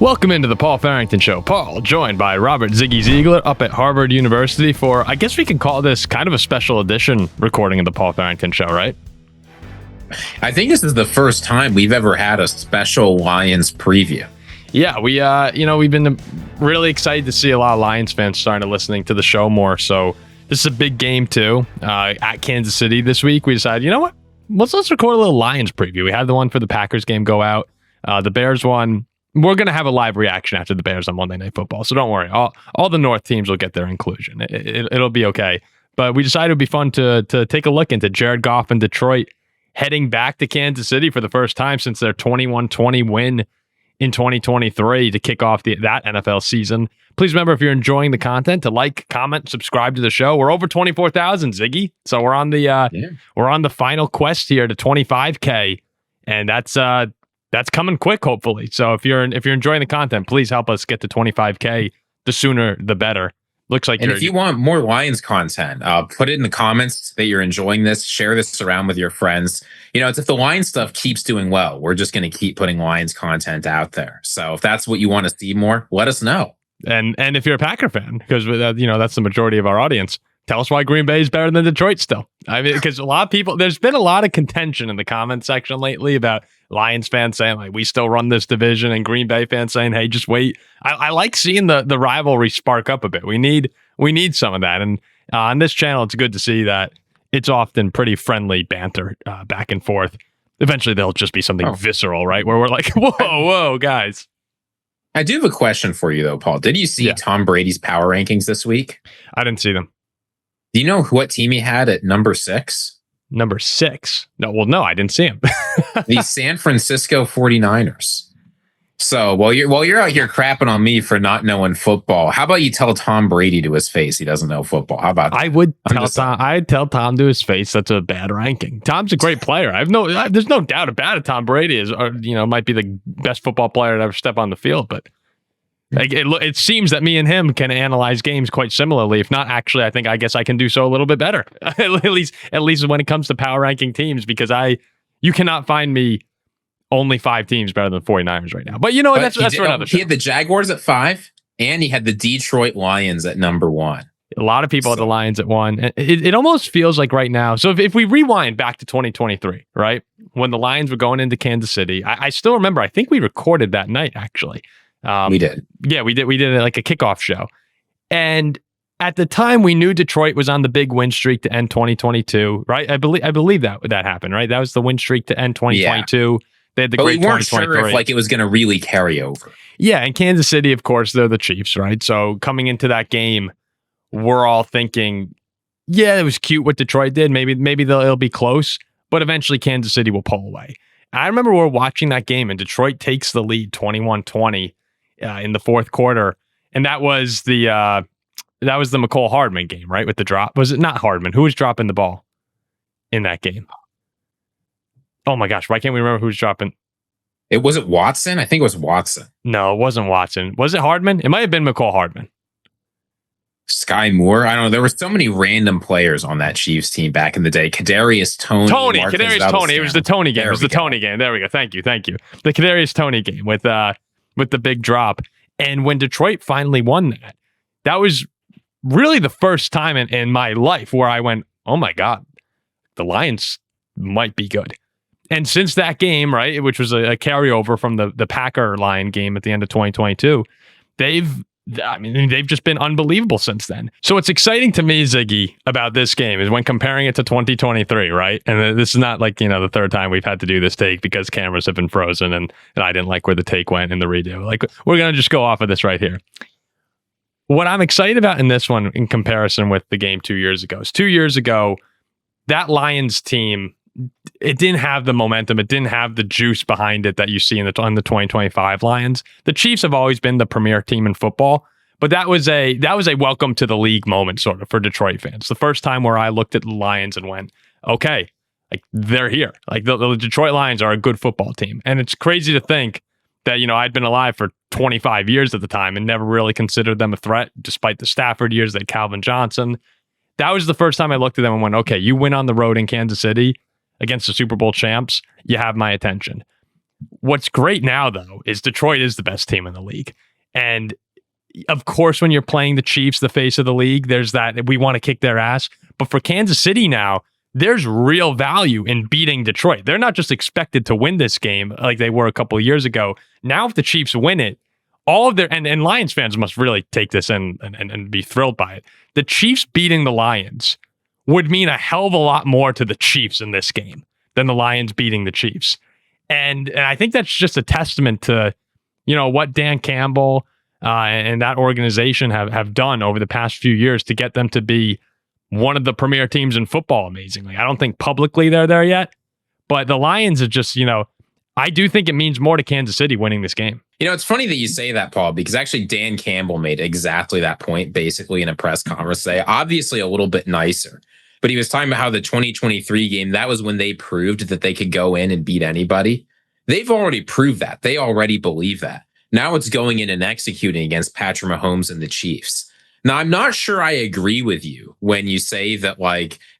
Welcome into the Paul Farrington Show. Paul, joined by Robert Ziggy Ziegler up at Harvard University for, I guess we can call this kind of a special edition recording of the Paul Farrington Show, right? I think this is the first time we've ever had a special Lions preview. Yeah, we've been really excited to see a lot of Lions fans starting to listening to the show more. So this is a big game too. At Kansas City this week, we decided, you know what? Let's record a little Lions preview. We had the one for the Packers game go out. The Bears one. We're going to have a live reaction after the Bears on Monday Night Football, so don't worry. All the North teams will get their inclusion. It'll be okay. But we decided it would be fun to take a look into Jared Goff and Detroit heading back to Kansas City for the first time since their 21-20 win in 2023 to kick off that NFL season. Please remember, if you're enjoying the content, to like, comment, subscribe to the show. We're over 24,000, Ziggy. So we're on the final quest here to 25K, and that's coming quick, hopefully. So if you're enjoying the content, please help us get to 25K. The sooner, the better. Looks like. And if you want more Lions content, put it in the comments that you're enjoying this. Share this around with your friends. It's if the Lions stuff keeps doing well, we're just going to keep putting Lions content out there. So if that's what you want to see more, let us know. And if you're a Packer fan, because that's the majority of our audience, tell us why Green Bay is better than Detroit still. I mean, because a lot of people, there's been a lot of contention in the comment section lately about Lions fans saying, like, we still run this division, and Green Bay fans saying, hey, just wait. I like seeing the rivalry spark up a bit. We need some of that. And on this channel, it's good to see that it's often pretty friendly banter back and forth. Eventually, there'll just be something visceral, right? Where we're like, whoa, guys. I do have a question for you, though, Paul. Did you see Tom Brady's power rankings this week? I didn't see them. Do you know what team he had at number 6? Number 6? No, I didn't see him. The San Francisco 49ers. So while you're out here crapping on me for not knowing football, how about you tell Tom Brady to his face he doesn't know football? How about that? I'd tell Tom to his face that's a bad ranking. Tom's a great player. There's no doubt about it. Tom Brady is, might be the best football player to ever step on the field, but it seems that me and him can analyze games quite similarly. If not, actually, I guess I can do so a little bit better. at least when it comes to power ranking teams, because you cannot find me only 5 teams better than the 49ers right now. But that's for another show. He had the Jaguars at 5, and he had the Detroit Lions at number 1. A lot of people had the Lions at 1. It almost feels like right now. So if we rewind back to 2023, right, when the Lions were going into Kansas City, I still remember. I think we recorded that night actually. We did. Yeah, we did. We did like a kickoff show. And at the time, we knew Detroit was on the big win streak to end 2022, right? I believe that happened, right? That was the win streak to end 2022. Yeah. They had the great 2023. We weren't sure if it was going to really carry over. Yeah, and Kansas City, of course, they're the Chiefs, right? So coming into that game, we're all thinking, yeah, it was cute what Detroit did. Maybe it'll be close, but eventually Kansas City will pull away. I remember we're watching that game, and Detroit takes the lead 21-20 in the fourth quarter, and that was the McCole Hardman game, right? With the drop, was it not Hardman? Who was dropping the ball in that game? Oh my gosh, why can't we remember who was dropping? Was it Watson? I think it was Watson. No, it wasn't Watson. Was it Hardman? It might have been McCole Hardman. Sky Moore. I don't know. There were so many random players on that Chiefs team back in the day. Kadarius Toney. Kadarius Toney. It was the Toney game. It was the Toney game. There we go. Thank you. The Kadarius Toney game with the big drop. And when Detroit finally won that was really the first time in my life where I went, oh my God, the Lions might be good. And since that game, right, which was a carryover from the Packer Lion game at the end of 2022, they've just been unbelievable since then. So what's exciting to me, Ziggy, about this game is when comparing it to 2023, right? And this is not like, the third time we've had to do this take because cameras have been frozen and I didn't like where the take went in the redo. Like, we're going to just go off of this right here. What I'm excited about in this one in comparison with the game 2 years ago is 2 years ago, that Lions team, it didn't have the momentum. It didn't have the juice behind it that you see on the 2025 Lions. The Chiefs have always been the premier team in football, but that was a welcome to the league moment sort of for Detroit fans. The first time where I looked at the Lions and went, okay, like they're here. Like the Detroit Lions are a good football team. And it's crazy to think that, I'd been alive for 25 years at the time and never really considered them a threat, despite the Stafford years, that Calvin Johnson. That was the first time I looked at them and went, okay, you win on the road in Kansas City against the Super Bowl champs, you have my attention. What's great now, though, is Detroit is the best team in the league. And of course, when you're playing the Chiefs, the face of the league, there's that we want to kick their ass. But for Kansas City now, there's real value in beating Detroit. They're not just expected to win this game like they were a couple of years ago. Now, if the Chiefs win it, all of their and Lions fans must really take this and be thrilled by it. The Chiefs beating the Lions would mean a hell of a lot more to the Chiefs in this game than the Lions beating the Chiefs. And I think that's just a testament to, what Dan Campbell and that organization have done over the past few years to get them to be one of the premier teams in football, amazingly. I don't think publicly they're there yet, but the Lions are just, I do think it means more to Kansas City winning this game. It's funny that you say that, Paul, because actually Dan Campbell made exactly that point basically in a press conference today. Obviously a little bit nicer, but he was talking about how the 2023 game, that was when they proved that they could go in and beat anybody. They've already proved that. They already believe that. Now it's going in and executing against Patrick Mahomes and the Chiefs. Now, I'm not sure I agree with you when you say that,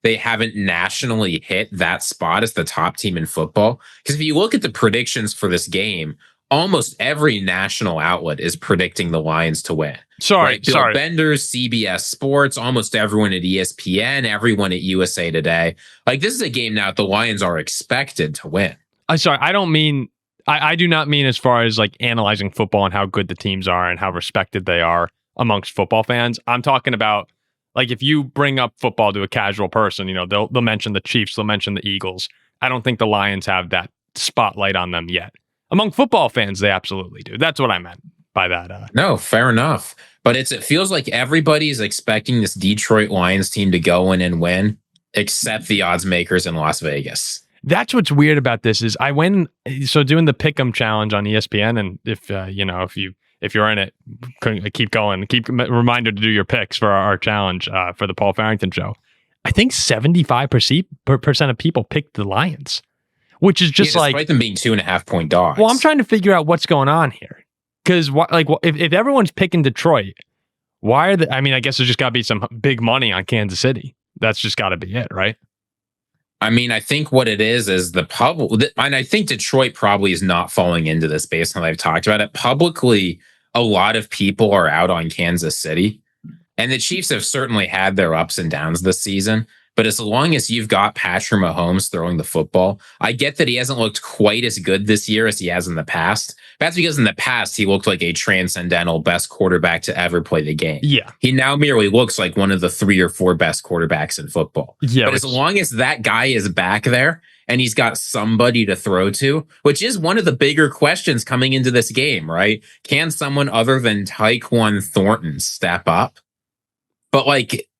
they haven't nationally hit that spot as the top team in football. Because if you look at the predictions for this game, almost every national outlet is predicting the Lions to win. Sorry. Bill Benders, CBS Sports, almost everyone at ESPN, everyone at USA Today. This is a game now that the Lions are expected to win. I'm sorry. I don't mean, I do not mean as far as analyzing football and how good the teams are and how respected they are amongst football fans. I'm talking about if you bring up football to a casual person, they'll mention the Chiefs, they'll mention the Eagles. I don't think the Lions have that spotlight on them yet. Among football fans, they absolutely do. That's what I meant by that. No, fair enough. But it feels like everybody's expecting this Detroit Lions team to go in and win, except the odds makers in Las Vegas. That's what's weird about this is doing the Pick'em challenge on ESPN, and if you're in it, keep going. Keep a reminder to do your picks for our challenge for the Paul Farrington show. I think 75% of people picked the Lions, which is just despite them being 2.5 point dogs. Well, I'm trying to figure out what's going on here because if everyone's picking Detroit, why are I guess there's just got to be some big money on Kansas City. That's just got to be it, right? I think what it is the public, and I think Detroit probably is not falling into this based on what I've talked about it. Publicly, a lot of people are out on Kansas City, and the Chiefs have certainly had their ups and downs this season. But as long as you've got Patrick Mahomes throwing the football, I get that he hasn't looked quite as good this year as he has in the past. That's because in the past, he looked like a transcendental best quarterback to ever play the game. Yeah. He now merely looks like one of the 3 or 4 best quarterbacks in football. Yeah. But as long as that guy is back there and he's got somebody to throw to, which is one of the bigger questions coming into this game, right? Can someone other than Tyquan Thornton step up? But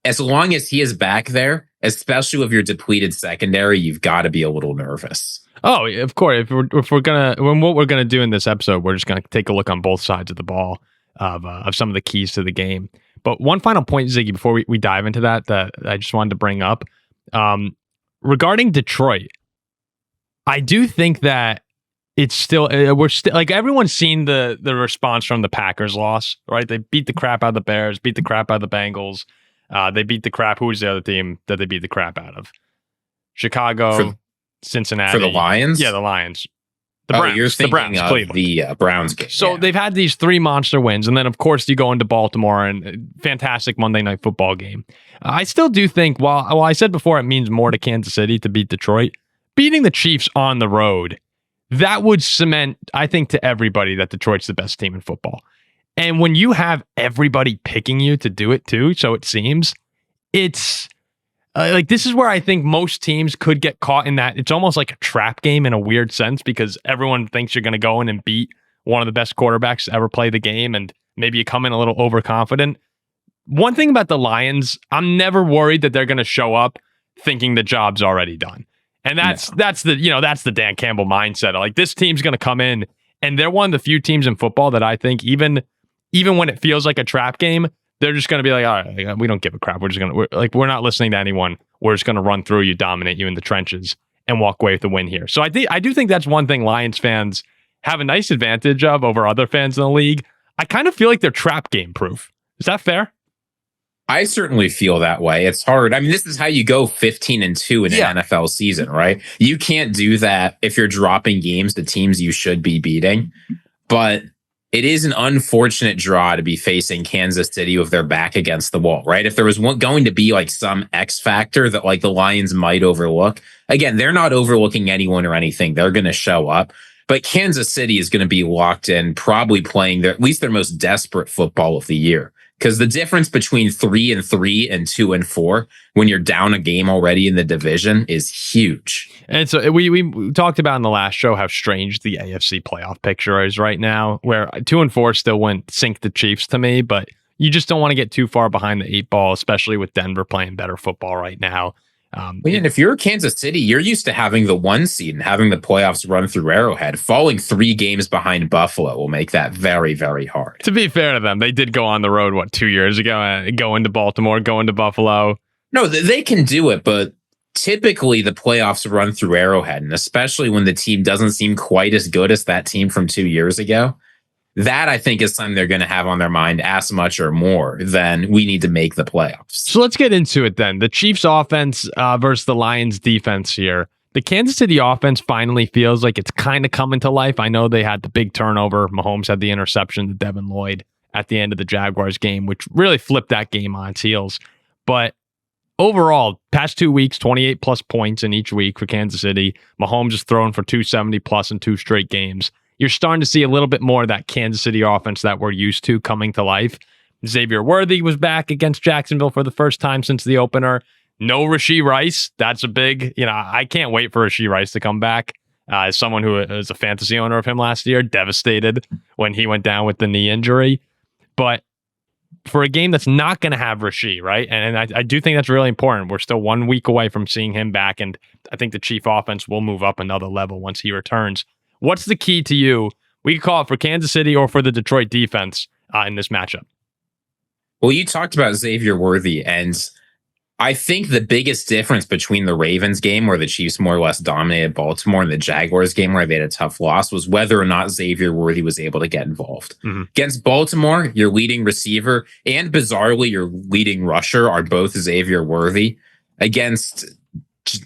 as long as he is back there, especially with your depleted secondary, you've got to be a little nervous. Oh, of course. If we're gonna, what we're gonna do in this episode, we're just gonna take a look on both sides of the ball of some of the keys to the game. But one final point, Ziggy, before we dive into that I just wanted to bring up regarding Detroit. I do think that it's still we're still everyone's seen the response from the Packers loss, right? They beat the crap out of the Bears, beat the crap out of the Bengals. They beat the crap. Who was the other team that they beat the crap out of? Chicago, Cincinnati. For the Lions? Yeah, the Lions. The Browns. You're thinking the Browns, of Cleveland. The Browns game. So they've had these 3 monster wins, and then of course you go into Baltimore and fantastic Monday Night Football game. I still do think, while I said before it means more to Kansas City to beat Detroit, beating the Chiefs on the road, that would cement, I think, to everybody that Detroit's the best team in football. And when you have everybody picking you to do it too, so it seems, it's this is where I think most teams could get caught in that. It's almost like a trap game in a weird sense because everyone thinks you're going to go in and beat one of the best quarterbacks to ever play the game, and maybe you come in a little overconfident. One thing about the Lions, I'm never worried that they're going to show up thinking the job's already done. And that's the Dan Campbell mindset. This team's going to come in, and they're one of the few teams in football that I think even when it feels like a trap game, they're just going to be all right, we don't give a crap. We're not listening to anyone. We're just going to run through you, dominate you in the trenches, and walk away with the win here. So I do think that's one thing Lions fans have a nice advantage of over other fans in the league. I kind of feel like they're trap game proof. Is that fair? I certainly feel that way. It's hard. I mean, this is how you go 15-2 in an NFL season, right? You can't do that if you're dropping games to teams you should be beating. But it is an unfortunate draw to be facing Kansas City with their back against the wall, right? If there was going to be like some X factor that like the Lions might overlook, again, they're not overlooking anyone or anything. They're going to show up. But Kansas City is going to be locked in, probably playing at least their most desperate football of the year. Because the difference between 3-3 and 2-4, when you're down a game already in the division, is huge. And so we talked about in the last show how strange the AFC playoff picture is right now, where 2-4 still wouldn't sink the Chiefs to me, but you just don't want to get too far behind the 8 ball, especially with Denver playing better football right now. And if you're Kansas City, you're used to having the 1 seed and having the playoffs run through Arrowhead. Falling 3 games behind Buffalo will make that very, very hard. To be fair to them, they did go on the road, 2 years ago, go into Baltimore, go into Buffalo. No, they can do it, but typically the playoffs run through Arrowhead, and especially when the team doesn't seem quite as good as that team from 2 years ago. That, I think, is something they're going to have on their mind as much or more than we need to make the playoffs. So let's get into it then. The Chiefs offense versus the Lions defense here. The Kansas City offense finally feels like it's kind of coming to life. I know they had the big turnover. Mahomes had the interception to Devin Lloyd at the end of the Jaguars game, which really flipped that game on its heels. But overall, past 2 weeks, 28 plus points in each week for Kansas City. Mahomes is throwing for 270 plus in 2 straight games. You're starting to see a little bit more of that Kansas City offense that we're used to coming to life. Xavier Worthy was back against Jacksonville for the first time since the opener. No Rashee Rice. That's a big, I can't wait for Rashee Rice to come back. As someone who was a fantasy owner of him last year, devastated when he went down with the knee injury. But for a game that's not going to have Rashee, right? And I do think that's really important. We're still 1 week away from seeing him back, and I think the Chief offense will move up another level once he returns. What's the key to you? We could call it for Kansas City or for the Detroit defense in this matchup. Well, you talked about Xavier Worthy, and I think the biggest difference between the Ravens game, where the Chiefs more or less dominated Baltimore, and the Jaguars game, where they had a tough loss, was whether or not Xavier Worthy was able to get involved. Mm-hmm. Against Baltimore, your leading receiver and, bizarrely, your leading rusher are both Xavier Worthy. Against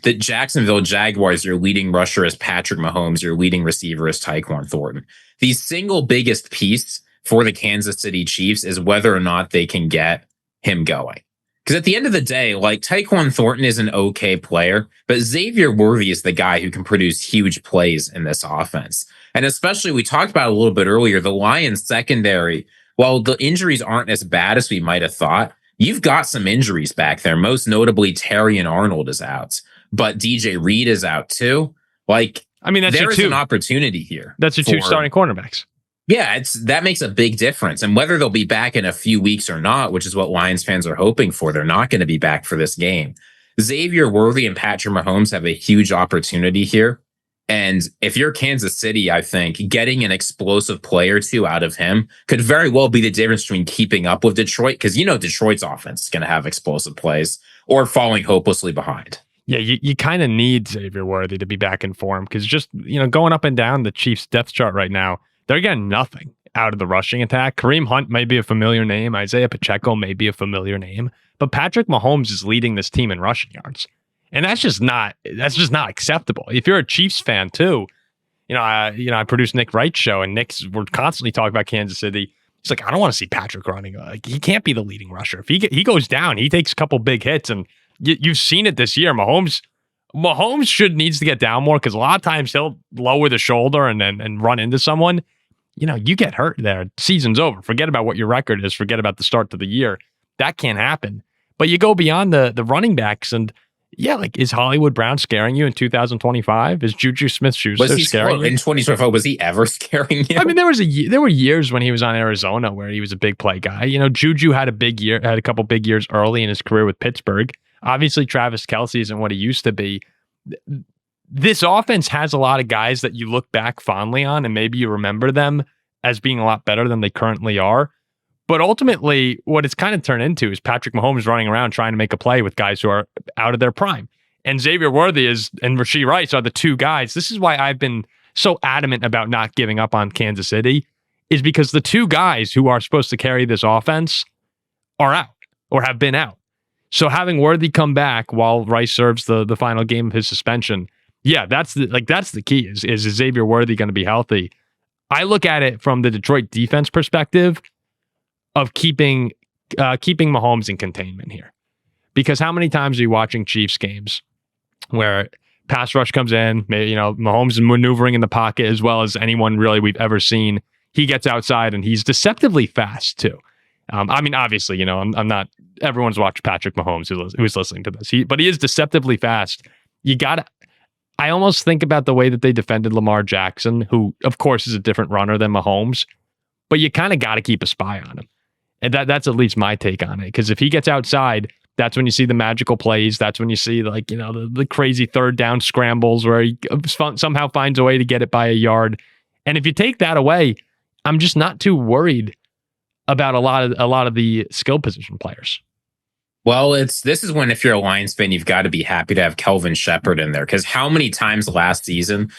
the Jacksonville Jaguars, your leading rusher is Patrick Mahomes, your leading receiver is Tyquan Thornton. The single biggest piece for the Kansas City Chiefs is whether or not they can get him going. Because at the end of the day, like, Tyquan Thornton is an okay player, but Xavier Worthy is the guy who can produce huge plays in this offense. And especially, we talked about a little bit earlier, the Lions secondary, while the injuries aren't as bad as we might have thought, you've got some injuries back there. Most notably, Terrion Arnold is out, but DJ Reed is out too. Like, I mean, there is an opportunity here. That's your 2 starting cornerbacks. Yeah, that makes a big difference. And whether they'll be back in a few weeks or not, which is what Lions fans are hoping for, they're not going to be back for this game. Xavier Worthy and Patrick Mahomes have a huge opportunity here. And if you're Kansas City, I think getting an explosive play or two out of him could very well be the difference between keeping up with Detroit, because Detroit's offense is going to have explosive plays, or falling hopelessly behind. Yeah, you kind of need Xavier Worthy to be back in form, because just, going up and down the Chiefs' depth chart right now, they're getting nothing out of the rushing attack. Kareem Hunt may be a familiar name. Isaiah Pacheco may be a familiar name, but Patrick Mahomes is leading this team in rushing yards. And that's just not acceptable. If you're a Chiefs fan too, I produce Nick Wright's show, and we're constantly talking about Kansas City. He's like, I don't want to see Patrick running. Like, he can't be the leading rusher. If he goes down, he takes a couple big hits, and you've seen it this year. Mahomes needs to get down more, because a lot of times he'll lower the shoulder and run into someone. You get hurt there. Season's over. Forget about what your record is. Forget about the start to the year. That can't happen. But you go beyond the running backs, and yeah, like, is Hollywood Brown scaring you in 2025? Is Juju Smith-Schuster scaring you? In 2025, was he ever scaring you? I mean, there were years when he was on Arizona where he was a big play guy. Juju had a couple big years early in his career with Pittsburgh. Obviously, Travis Kelce isn't what he used to be. This offense has a lot of guys that you look back fondly on, and maybe you remember them as being a lot better than they currently are. But ultimately, what it's kind of turned into is Patrick Mahomes running around trying to make a play with guys who are out of their prime. And Xavier Worthy and Rashee Rice are the 2 guys. This is why I've been so adamant about not giving up on Kansas City, is because the 2 guys who are supposed to carry this offense are out. or have been out. So having Worthy come back while Rice serves the final game of his suspension, yeah, that's the key. Is Xavier Worthy going to be healthy? I look at it from the Detroit defense perspective of keeping Mahomes in containment here. Because how many times are you watching Chiefs games where pass rush comes in, Mahomes is maneuvering in the pocket as well as anyone really we've ever seen. He gets outside and he's deceptively fast too. Obviously, I'm not. Everyone's watched Patrick Mahomes who's listening to this. But he is deceptively fast. I almost think about the way that they defended Lamar Jackson, who of course is a different runner than Mahomes, but you kind of got to keep a spy on him. And that's at least my take on it. Because if he gets outside, that's when you see the magical plays. That's when you see the crazy third down scrambles where he somehow finds a way to get it by a yard. And if you take that away, I'm just not too worried about a lot of the skill position players. Well, this is when, if you're a Lions fan, you've got to be happy to have Kelvin Shepherd in there, because how many times last season,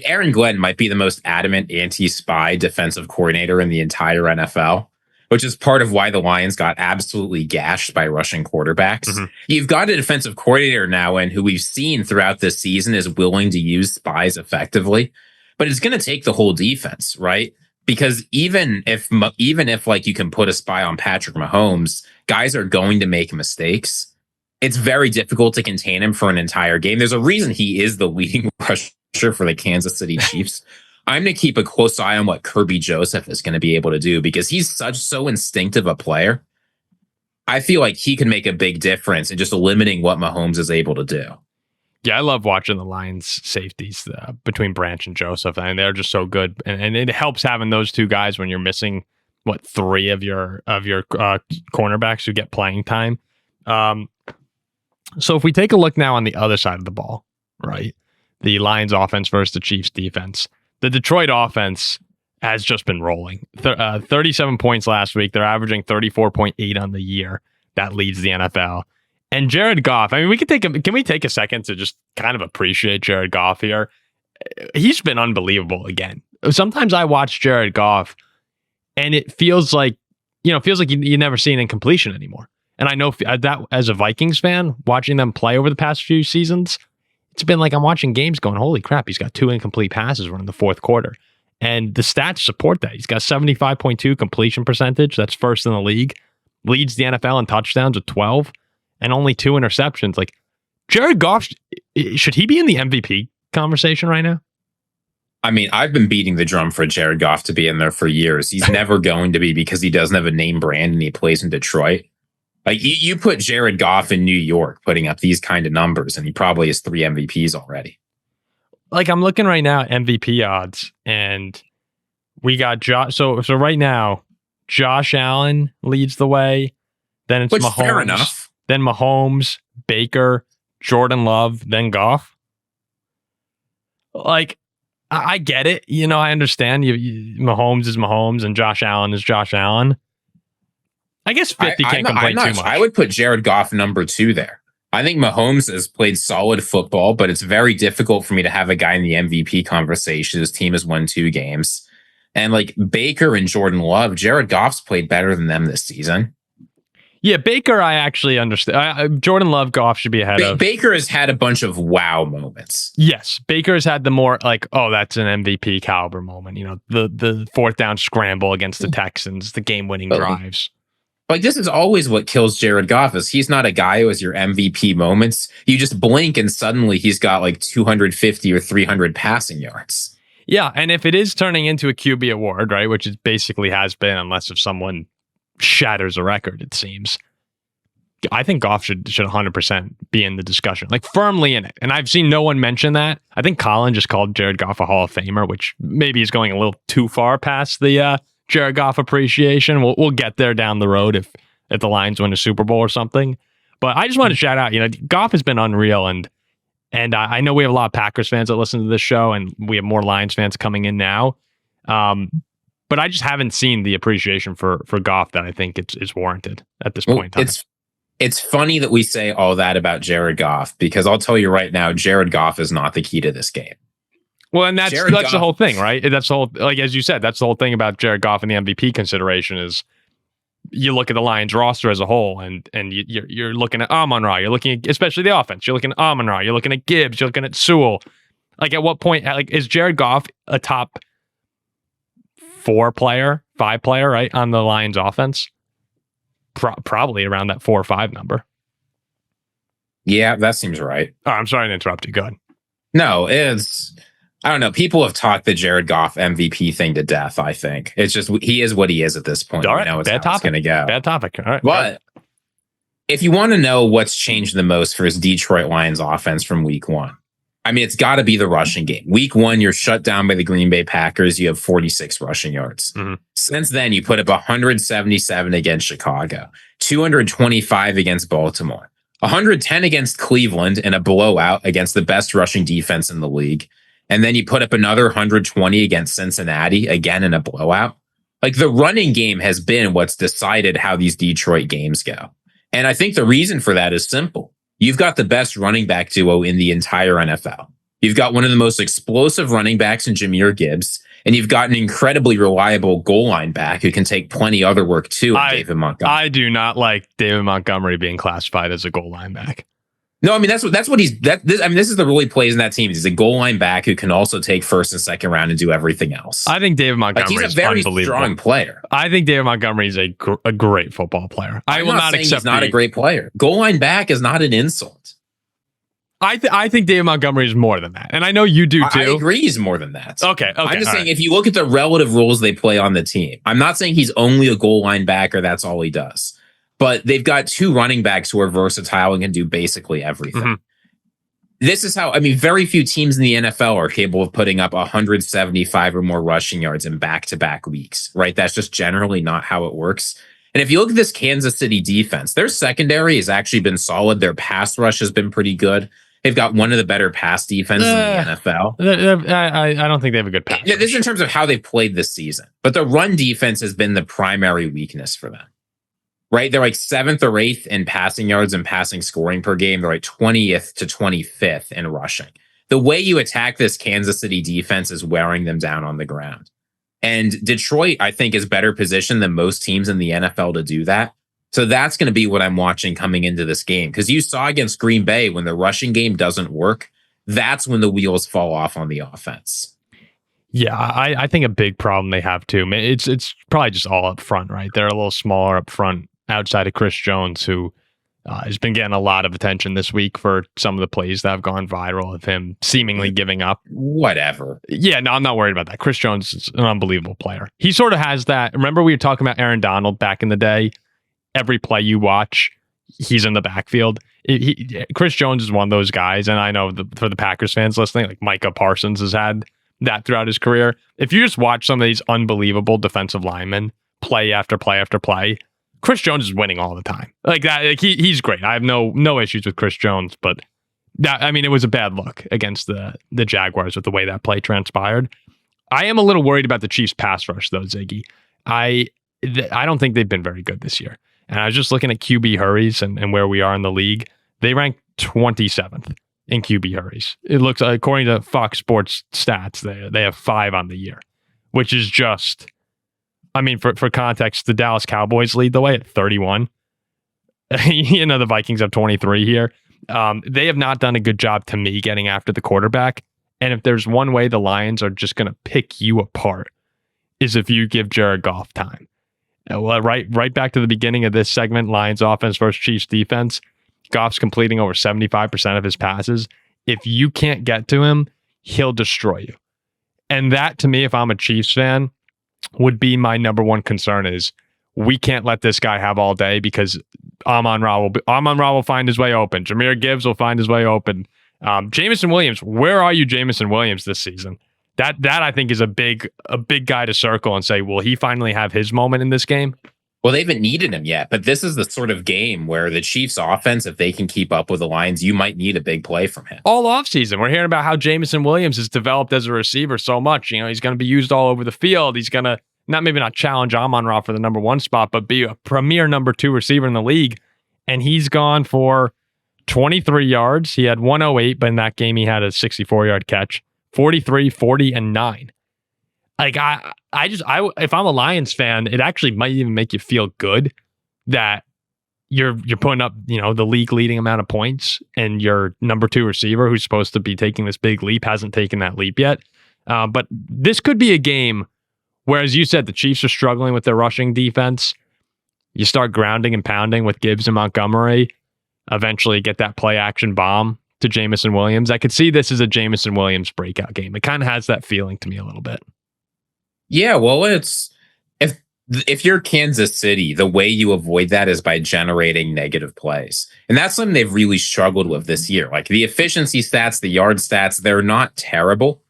Aaron Glenn might be the most adamant anti-spy defensive coordinator in the entire NFL, which is part of why the Lions got absolutely gashed by rushing quarterbacks. Mm-hmm. You've got a defensive coordinator now, and who we've seen throughout this season is willing to use spies effectively, but it's going to take the whole defense, right? Because even if you can put a spy on Patrick Mahomes, guys are going to make mistakes. It's very difficult to contain him for an entire game. There's a reason he is the leading rusher for the Kansas City Chiefs. I'm going to keep a close eye on what Kirby Joseph is going to be able to do, because he's so instinctive a player. I feel like he can make a big difference in just limiting what Mahomes is able to do. Yeah, I love watching the Lions safeties between Branch and Joseph. They're just so good, and it helps having those two guys when you're missing three of your cornerbacks who get playing time. So if we take a look now on the other side of the ball, right, the Lions offense versus the Chiefs defense, the Detroit offense has just been rolling. 37 points last week. They're averaging 34.8 on the year. That leads the NFL. And Jared Goff, can we take a second to just kind of appreciate Jared Goff here? He's been unbelievable again. Sometimes I watch Jared Goff and it feels like you never see an incompletion anymore. And I know that as a Vikings fan, watching them play over the past few seasons, it's been like I'm watching games going, holy crap, he's got 2 incomplete passes in the fourth quarter. And the stats support that. He's got 75.2 completion percentage. That's first in the league. Leads the NFL in touchdowns with 12. And only 2 interceptions. Like, Jared Goff, should he be in the MVP conversation right now? I've been beating the drum for Jared Goff to be in there for years. He's never going to be, because he doesn't have a name brand and he plays in Detroit. Like, you put Jared Goff in New York putting up these kind of numbers, and he probably has 3 MVPs already. Like, I'm looking right now at MVP odds, and we got Josh. So right now, Josh Allen leads the way. Then it's Mahomes. Fair enough. Then Mahomes, Baker, Jordan Love, then Goff. Like, I get it. I understand. Mahomes is Mahomes and Josh Allen is Josh Allen. I guess 50 can't complain too much. I would put Jared Goff number 2 there. I think Mahomes has played solid football, but it's very difficult for me to have a guy in the MVP conversation. His team has won 2 games. And like Baker and Jordan Love, Jared Goff's played better than them this season. Yeah, Baker, I actually understand. Jordan Love, Goff should be ahead of. Baker has had a bunch of wow moments. Yes, Baker has had the more like, oh, that's an MVP caliber moment. The fourth down scramble against the Texans, the game-winning drives. Like, this is always what kills Jared Goff, is he's not a guy who has your MVP moments. You just blink and suddenly he's got like 250 or 300 passing yards. Yeah, and if it is turning into a QB award, right, which it basically has been, unless if someone shatters a record, it seems, I think Goff should 100% be in the discussion, like firmly in it. And I've seen no one mention that. I think Colin just called Jared Goff a Hall of Famer, which maybe is going a little too far past the Jared Goff appreciation. We'll get there down the road if the Lions win a Super Bowl or something. But I just want to shout out, Goff has been unreal, and I know we have a lot of Packers fans that listen to this show, and we have more Lions fans coming in now. But I just haven't seen the appreciation for Goff that I think it's warranted at this point in time. It's funny that we say all that about Jared Goff, because I'll tell you right now, Jared Goff is not the key to this game. Well, and that's the whole thing, right? That's the whole, like, as you said, that's the whole thing about Jared Goff and the MVP consideration is you look at the Lions roster as a whole, and you're looking at Amon-Ra, you're looking at, especially the offense, you're looking at Amon-Ra, you're looking at Gibbs, you're looking at Sewell. Like, at what point, like, is Jared Goff a top 5 player, right, on the Lions offense? Probably around that 4 or 5 number. Yeah, that seems right. Oh, I'm sorry to interrupt you. Go ahead. No, I don't know. People have talked the Jared Goff MVP thing to death, I think. It's just, he is what he is at this point. All right, it's bad topic. Going to go. Bad topic. All right. But if you want to know what's changed the most for his Detroit Lions offense from week 1, I mean, it's got to be the rushing game. Week 1, you're shut down by the Green Bay Packers. You have 46 rushing yards. Mm-hmm. Since then, you put up 177 against Chicago, 225 against Baltimore, 110 against Cleveland in a blowout against the best rushing defense in the league. And then you put up another 120 against Cincinnati, again in a blowout. Like, the running game has been what's decided how these Detroit games go. And I think the reason for that is simple. You've got the best running back duo in the entire NFL. You've got one of the most explosive running backs in Jahmyr Gibbs, and you've got an incredibly reliable goal line back who can take plenty other work too, David Montgomery. I do not like David Montgomery being classified as a goal line back. No, I mean, this is the role he plays in that team. He's a goal line back who can also take first and second round and do everything else. I think David Montgomery he's a very strong player. I think David Montgomery is a great football player. I will not accept he's not a great player. Goal line back is not an insult. I think David Montgomery is more than that. And I know you do too. I agree he's more than that. Okay. I'm just saying, if you look at the relative roles they play on the team, I'm not saying he's only a goal line back or that's all he does. But they've got 2 running backs who are versatile and can do basically everything. Mm-hmm. This is how, I mean, very few teams in the NFL are capable of putting up 175 or more rushing yards in back-to-back weeks, right? That's just generally not how it works. And if you look at this Kansas City defense, their secondary has actually been solid. Their pass rush has been pretty good. They've got one of the better pass defenses in the NFL. I don't think they have a good pass rush. This is in terms of how they've played this season. But the run defense has been the primary weakness for them. Right? They're like 7th or 8th in passing yards and passing scoring per game. They're like 20th to 25th in rushing. The way you attack this Kansas City defense is wearing them down on the ground. And Detroit, I think, is better positioned than most teams in the NFL to do that. So that's going to be what I'm watching coming into this game. Because you saw against Green Bay, when the rushing game doesn't work, that's when the wheels fall off on the offense. Yeah, I think a big problem they have too, it's probably just all up front, right? They're a little smaller up front outside of Chris Jones, who has been getting a lot of attention this week for some of the plays that have gone viral of him seemingly giving up. Whatever. Yeah, no, I'm not worried about that. Chris Jones is an unbelievable player. He sort of has that. Remember we were talking about Aaron Donald back in the day? Every play you watch, he's in the backfield. Chris Jones is one of those guys, and I know for the Packers fans listening, like Micah Parsons has had that throughout his career. If you just watch some of these unbelievable defensive linemen play after play after play, Chris Jones is winning all the time. Like that, like he's great. I have no issues with Chris Jones, but that, I mean, it was a bad look against the Jaguars with the way that play transpired. I am a little worried about the Chiefs' pass rush, though, Ziggy. I don't think they've been very good this year. And I was just looking at QB hurries and where we are in the league. They rank 27th in QB hurries. It looks, according to Fox Sports stats, they have 5 on the year, which is just, I mean, for context, the Dallas Cowboys lead the way at 31. The Vikings have 23 here. They have not done a good job, to me, getting after the quarterback. And if there's one way the Lions are just going to pick you apart, is if you give Jared Goff time. Well, right back to the beginning of this segment, Lions offense versus Chiefs defense. Goff's completing over 75% of his passes. If you can't get to him, he'll destroy you. And that, to me, if I'm a Chiefs fan, would be my number one concern is we can't let this guy have all day, because Amon-Ra will find his way open. Jahmyr Gibbs will find his way open. Jameson Williams, where are you, Jameson Williams, this season? That I think is a big guy to circle and say, will he finally have his moment in this game? Well, they haven't needed him yet, but this is the sort of game where the Chiefs offense, if they can keep up with the Lions, you might need a big play from him. All offseason, we're hearing about how Jameson Williams has developed as a receiver so much. He's going to be used all over the field. He's going to maybe not challenge Amon-Ra for the number 1 spot, but be a premier number 2 receiver in the league. And he's gone for 23 yards. He had 108, but in that game he had a 64-yard catch. 43, 40, and 9. Like, I if I'm a Lions fan, it actually might even make you feel good that you're putting up, the league leading amount of points, and your number 2 receiver, who's supposed to be taking this big leap, hasn't taken that leap yet. But this could be a game where, as you said, the Chiefs are struggling with their rushing defense. You start grounding and pounding with Gibbs and Montgomery, eventually get that play action bomb to Jameson Williams. I could see this as a Jameson Williams breakout game. It kind of has that feeling to me a little bit. Yeah, well, it's if you're Kansas City, the way you avoid that is by generating negative plays. And that's something they've really struggled with this year. Like the efficiency stats, the yard stats, they're not terrible,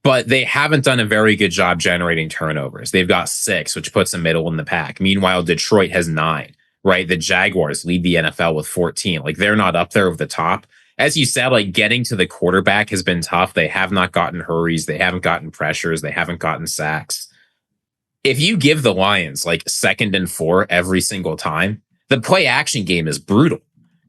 but they haven't done a very good job generating turnovers. They've got 6, which puts them middle in the pack. Meanwhile, Detroit has 9, right? The Jaguars lead the NFL with 14. Like they're not up there with the top. As you said, like getting to the quarterback has been tough. They have not gotten hurries. They haven't gotten pressures. They haven't gotten sacks. If you give the Lions like 2nd and 4 every single time, the play action game is brutal,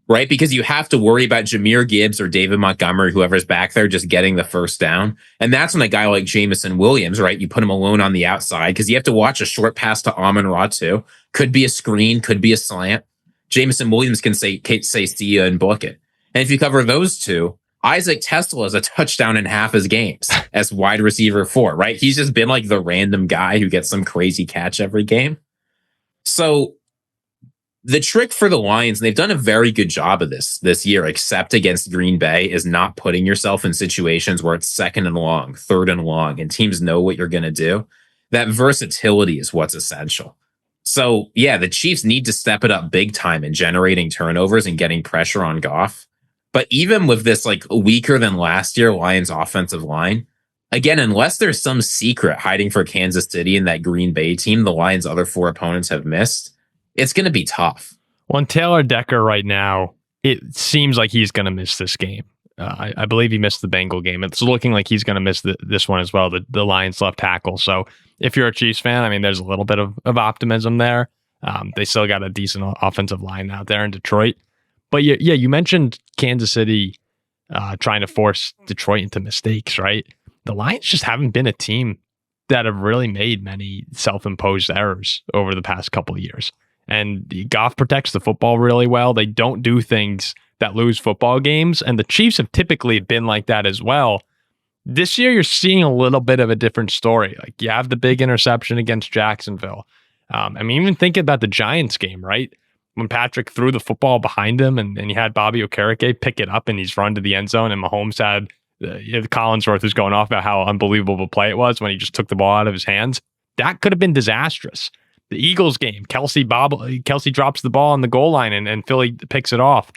right? Because you have to worry about Jahmyr Gibbs or David Montgomery, whoever's back there, just getting the first down. And that's when a guy like Jameson Williams, right? You put him alone on the outside because you have to watch a short pass to Amon-Ra too. Could be a screen, could be a slant. Jameson Williams can say see ya and book it. And if you cover those two, Isaac Tesla has a touchdown in half his games as wide receiver 4, right? He's just been like the random guy who gets some crazy catch every game. So the trick for the Lions, and they've done a very good job of this year, except against Green Bay, is not putting yourself in situations where it's 2nd and long, 3rd and long, and teams know what you're going to do. That versatility is what's essential. So yeah, the Chiefs need to step it up big time in generating turnovers and getting pressure on Goff. But even with this like weaker than last year Lions offensive line, again, unless there's some secret hiding for Kansas City and that Green Bay team the Lions' other 4 opponents have missed, it's going to be tough. Well, and Taylor Decker right now, it seems like he's going to miss this game. I believe he missed the Bengal game. It's looking like he's going to miss this one as well, the Lions left tackle. So if you're a Chiefs fan, I mean, there's a little bit of optimism there. They still got a decent offensive line out there in Detroit. But yeah, you mentioned Kansas City trying to force Detroit into mistakes, right? The Lions just haven't been a team that have really made many self-imposed errors over the past couple of years. And Goff protects the football really well. They don't do things that lose football games. And the Chiefs have typically been like that as well. This year, you're seeing a little bit of a different story. Like you have the big interception against Jacksonville. I mean, even think about the Giants game, right? When Patrick threw the football behind him and you had Bobby Okereke pick it up and he's run to the end zone, and Mahomes had Collinsworth was going off about how unbelievable of a play it was when he just took the ball out of his hands. That could have been disastrous. The Eagles game, Kelce drops the ball on the goal line and Philly picks it off.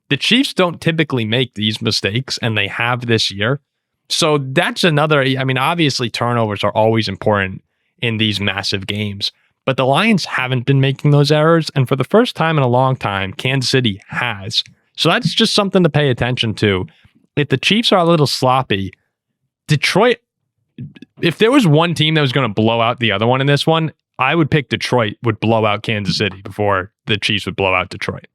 The Chiefs don't typically make these mistakes, and they have this year. So that's another, I mean, obviously turnovers are always important in these massive games. But the Lions haven't been making those errors. And for the first time in a long time, Kansas City has. So that's just something to pay attention to. If the Chiefs are a little sloppy, Detroit, if there was one team that was going to blow out the other one in this one, I would pick Detroit would blow out Kansas City before the Chiefs would blow out Detroit.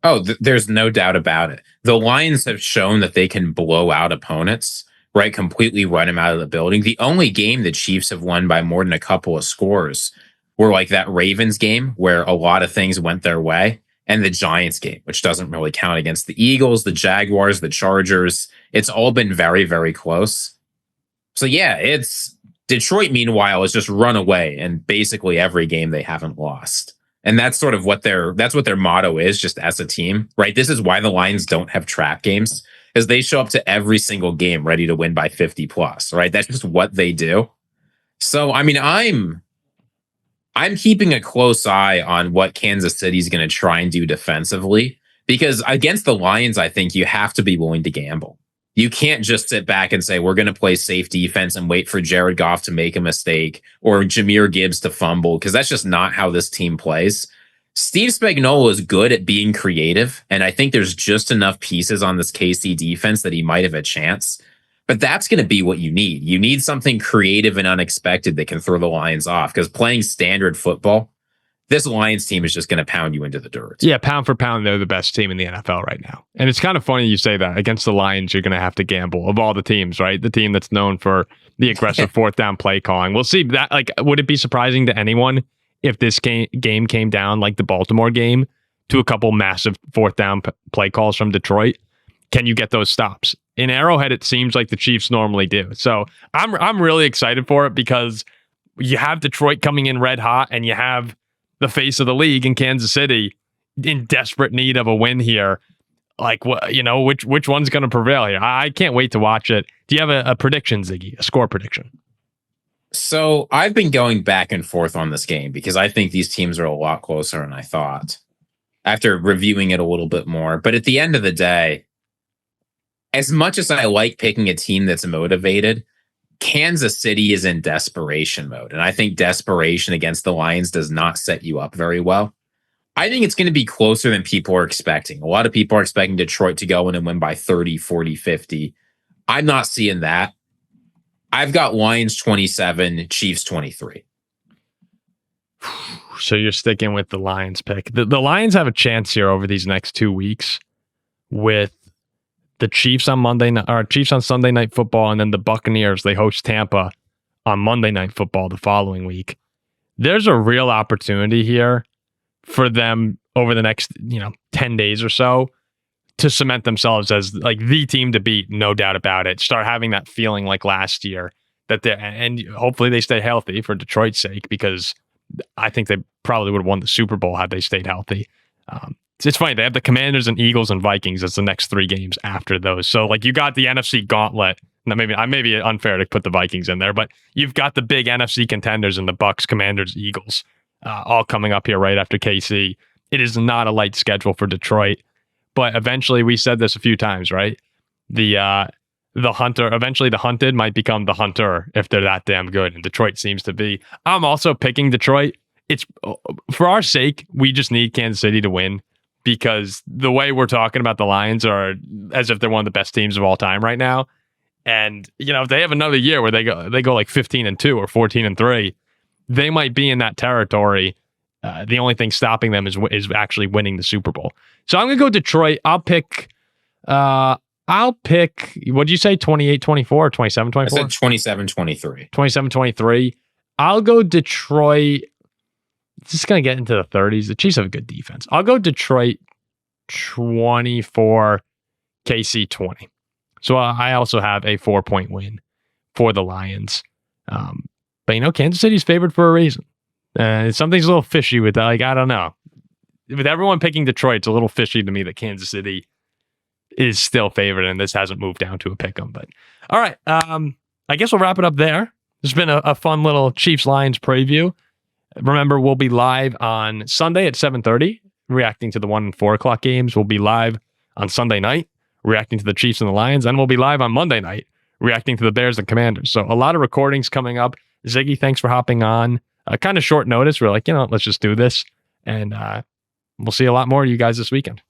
Oh, there's no doubt about it. The Lions have shown that they can blow out opponents, right? Completely run them out of the building. The only game the Chiefs have won by more than a couple of scores were like that Ravens game where a lot of things went their way, and the Giants game, which doesn't really count, against the Eagles, the Jaguars, the Chargers. It's all been very, very close. So yeah, it's Detroit, meanwhile, has just run away in basically every game they haven't lost. And that's sort of what their motto is, just as a team, right? This is why the Lions don't have trap games, is they show up to every single game ready to win by 50 plus, right? That's just what they do. So, I mean, I'm keeping a close eye on what Kansas City's going to try and do defensively, because against the Lions, I think you have to be willing to gamble. You can't just sit back and say, we're going to play safe defense and wait for Jared Goff to make a mistake or Jahmyr Gibbs to fumble, because that's just not how this team plays. Steve Spagnuolo is good at being creative, and I think there's just enough pieces on this KC defense that he might have a chance. But that's going to be what you need. You need something creative and unexpected that can throw the Lions off, because playing standard football, this Lions team is just going to pound you into the dirt. Yeah, pound for pound, they're the best team in the NFL right now. And it's kind of funny you say that. Against the Lions, you're going to have to gamble, of all the teams, right? The team that's known for the aggressive fourth down play calling. We'll see that. Like, would it be surprising to anyone if this game came down like the Baltimore game to a couple massive fourth down play calls from Detroit. Can you get those stops? In Arrowhead, it seems like the Chiefs normally do. So I'm really excited for it because you have Detroit coming in red hot and you have the face of the league in Kansas City in desperate need of a win here. Like, what, which one's going to prevail here? I can't wait to watch it. Do you have a prediction, Ziggy, a score prediction? So I've been going back and forth on this game because I think these teams are a lot closer than I thought after reviewing it a little bit more. But at the end of the day, as much as I like picking a team that's motivated, Kansas City is in desperation mode. And I think desperation against the Lions does not set you up very well. I think it's going to be closer than people are expecting. A lot of people are expecting Detroit to go in and win by 30, 40, 50. I'm not seeing that. I've got Lions 27, Chiefs 23. So you're sticking with the Lions pick. The Lions have a chance here over these next 2 weeks with the Chiefs on Chiefs on Sunday Night Football, and then the Buccaneers. They host Tampa on Monday Night Football the following week. There's a real opportunity here for them over the next 10 days or so to cement themselves as like the team to beat, no doubt about it. Start having that feeling like last year and hopefully they stay healthy for Detroit's sake, because I think they probably would have won the Super Bowl had they stayed healthy. It's funny, they have the Commanders and Eagles and Vikings as the next 3 games after those. So like you got the NFC gauntlet. Now maybe unfair to put the Vikings in there, but you've got the big NFC contenders in the Bucks, Commanders, Eagles, all coming up here right after KC. It is not a light schedule for Detroit, but eventually, we said this a few times, right? The hunted might become the hunter if they're that damn good, and Detroit seems to be. I'm also picking Detroit. It's for our sake, we just need Kansas City to win, because the way we're talking about the Lions are as if they're one of the best teams of all time right now. And, if they have another year where they go like 15-2 or 14-3, they might be in that territory. The only thing stopping them is actually winning the Super Bowl. So I'm going to go Detroit. I'll pick, what'd you say, 28-24 or 27-24? I said 27-23. 27-23. I'll go Detroit. It's just going to get into the 30s. The Chiefs have a good defense. I'll go Detroit 24, KC 20. So I also have a 4-point win for the Lions. But Kansas City's favored for a reason. Something's a little fishy with that. Like, I don't know. With everyone picking Detroit, it's a little fishy to me that Kansas City is still favored and this hasn't moved down to a pick 'em. But all right, I guess we'll wrap it up there. There's been a fun little Chiefs-Lions preview. Remember, we'll be live on Sunday at 7:30, reacting to the 1 and 4 o'clock games. We'll be live on Sunday night, reacting to the Chiefs and the Lions. And we'll be live on Monday night, reacting to the Bears and Commanders. So a lot of recordings coming up. Ziggy, thanks for hopping on. Kind of short notice. We're like, let's just do this. And we'll see a lot more of you guys this weekend.